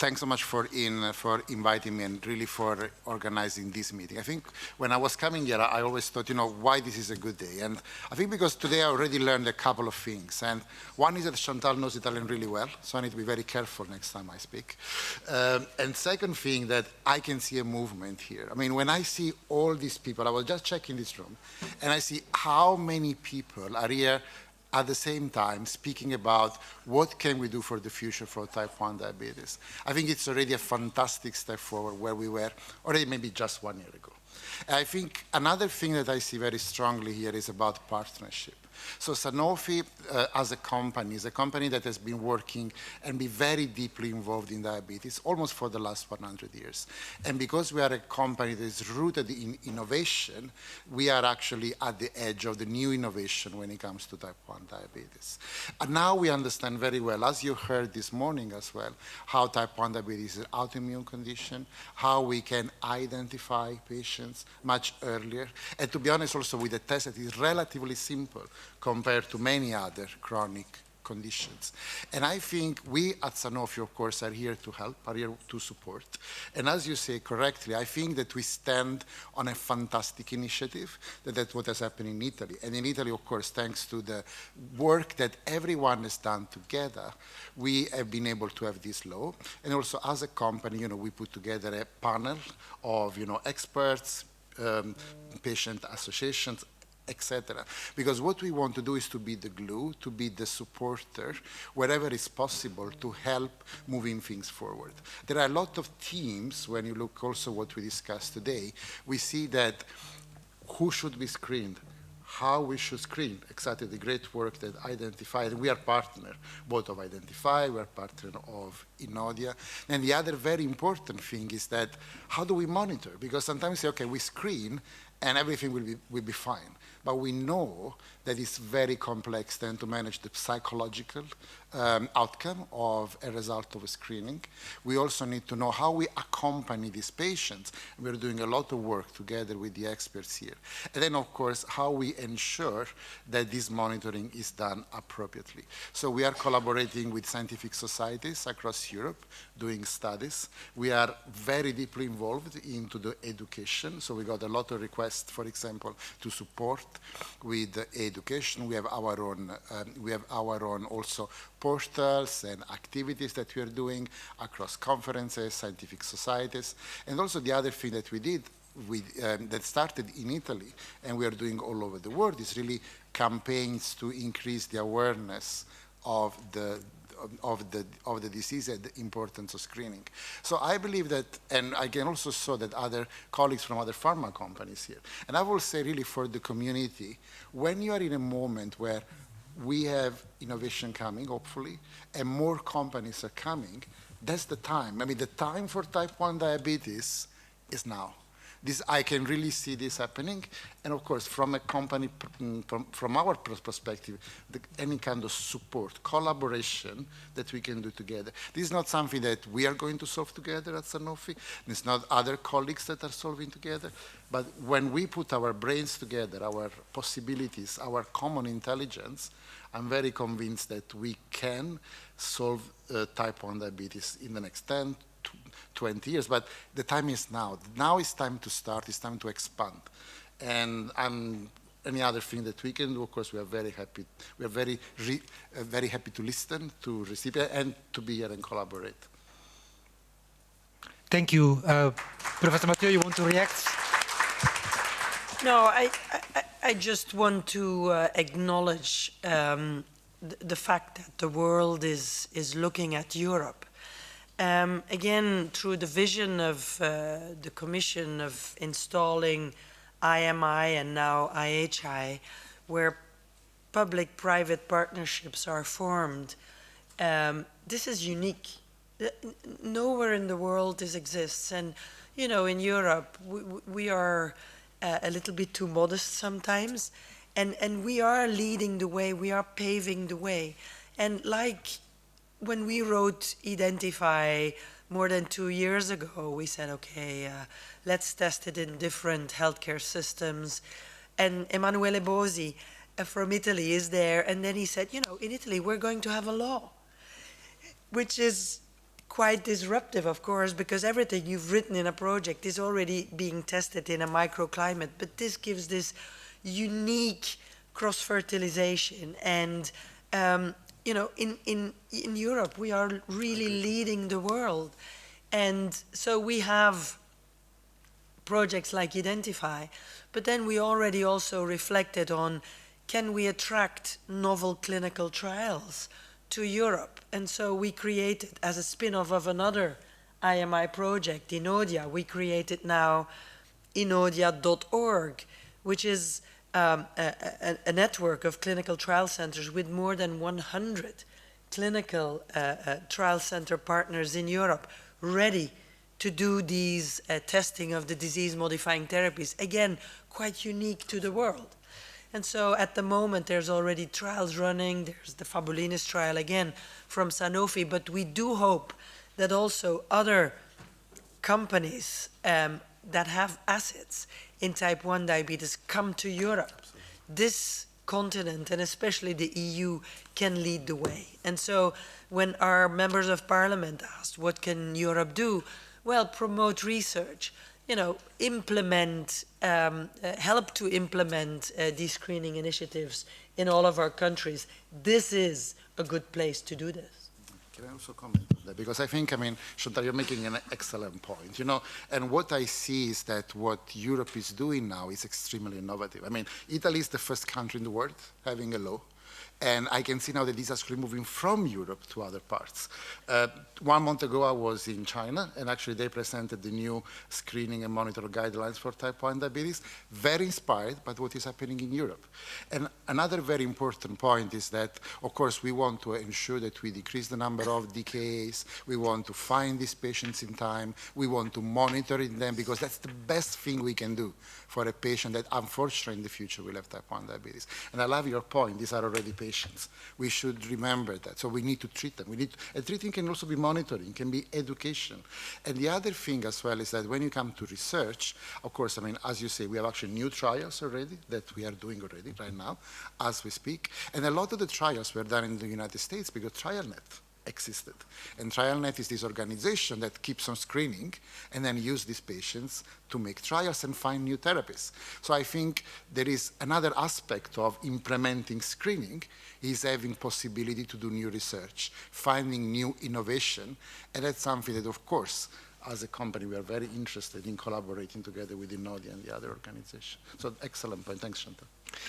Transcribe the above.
thanks so much for inviting me and really for organizing this meeting. I think when I was coming here, I always thought, why this is a good day. And I think because today I already learned a couple of things. And one is that Chantal knows Italian really well, so I need to be very careful next time I speak. And second thing, that I can see a movement here. I mean, when I see all these people, I was just checking this room, and I see how many people are here at the same time speaking about what can we do for the future for type 1 diabetes. I think it's already a fantastic step forward where we were already maybe just 1 year ago. And I think another thing that I see very strongly here is about partnership. So Sanofi as a company is a company that has been working and be very deeply involved in diabetes almost for the last 100 years. And because we are a company that is rooted in innovation, we are actually at the edge of the new innovation when it comes to type 1 diabetes. And now we understand very well, as you heard this morning as well, how type 1 diabetes is an autoimmune condition, how we can identify patients much earlier, and to be honest also with a test that is relatively simple compared to many other chronic conditions. And I think we at Sanofi, of course, are here to help, are here to support. And as you say correctly, I think that we stand on a fantastic initiative, that's what has happened in Italy. And in Italy, of course, thanks to the work that everyone has done together, we have been able to have this law. And also as a company, we put together a panel of, experts, patient associations, etc. Because what we want to do is to be the glue, to be the supporter, wherever is possible, to help moving things forward. There are a lot of teams, when you look also what we discussed today, we see that who should be screened, how we should screen, exactly the great work that identified. We are partner, both of Identify, we are partner of Inodia. And the other very important thing is that how do we monitor? Because sometimes we say, okay, we screen and everything will be fine. But we know that it's very complex then to manage the psychological outcome of a result of a screening. We also need to know how we accompany these patients. We're doing a lot of work together with the experts here. And then, of course, how we ensure that this monitoring is done appropriately. So we are collaborating with scientific societies across Europe, doing studies. We are very deeply involved into the education. So we got a lot of requests, for example, to support with education. We have our own also portals and activities that we are doing across conferences, scientific societies. And also the other thing that we did that started in Italy and we are doing all over the world is really campaigns to increase the awareness of the disease and the importance of screening. So I believe that, and I can also saw that other colleagues from other pharma companies here, and I will say really for the community, when you are in a moment where we have innovation coming, hopefully, and more companies are coming, that's the time. I mean, the time for type 1 diabetes is now. I can really see this happening. And of course, from a company, from our perspective, any kind of support, collaboration that we can do together. This is not something that we are going to solve together at Sanofi. It's not other colleagues that are solving together. But when we put our brains together, our possibilities, our common intelligence, I'm very convinced that we can solve type 1 diabetes in the next 10, 20 years, but the time is now. Now is time to start, it's time to expand. And any other thing that we can do, of course, we are very happy. We are very happy to listen, to receive, and to be here and collaborate. Thank you. Professor Mathieu, you want to react? No, I just want to acknowledge the fact that the world is looking at Europe. Again, through the vision of the Commission of installing IMI and now IHI, where public-private partnerships are formed, this is unique. Nowhere in the world this exists. And, in Europe, we are a little bit too modest sometimes, and we are leading the way, we are paving the way. And like when we wrote Identify more than 2 years ago, we said, okay, let's test it in different healthcare systems. And Emanuele Bosi from Italy is there, and then he said, in Italy, we're going to have a law, which is quite disruptive, of course, because everything you've written in a project is already being tested in a microclimate, but this gives this unique cross-fertilization. And, you know, in Europe, we are really leading the world. And so we have projects like Identify, but then we already also reflected on, can we attract novel clinical trials to Europe? And so we created, as a spin-off of another IMI project, Inodia, we created now inodia.org, which is a network of clinical trial centers with more than 100 clinical trial center partners in Europe ready to do these testing of the disease-modifying therapies. Again, quite unique to the world. And so at the moment, there's already trials running. There's the Fabulinis trial again from Sanofi, but we do hope that also other companies that have assets in type 1 diabetes come to Europe. Absolutely. This continent, and especially the EU, can lead the way. And so when our members of parliament asked, what can Europe do? Well, promote research, you know, implement, help to implement these screening initiatives in all of our countries. This is a good place to do this. Can I also comment on that? Because I think, I mean, Chantal, you're making an excellent point, you know, and what I see is that what Europe is doing now is extremely innovative. I mean, Italy is the first country in the world having a law. And I can see now that these are actually moving from Europe to other parts. 1 month ago, I was in China, and actually they presented the new screening and monitor guidelines for type 1 diabetes, very inspired by what is happening in Europe. And another very important point is that, of course, we want to ensure that we decrease the number of DKAs, we want to find these patients in time, we want to monitor them, because that's the best thing we can do for a patient that unfortunately in the future will have type 1 diabetes. And I love your point, these are already patients. We should remember that. So we need to treat them. And treating can also be monitoring, can be education. And the other thing as well is that when you come to research, of course, I mean, as you say, we have actually new trials already that we are doing already right now as we speak. And a lot of the trials were done in the United States because TrialNet existed. And TrialNet is this organization that keeps on screening and then use these patients to make trials and find new therapies. So I think there is another aspect of implementing screening is having possibility to do new research, finding new innovation, and that's something that, of course, as a company, we are very interested in collaborating together with Inodia and the other organization. So excellent point. Thanks, Chantal.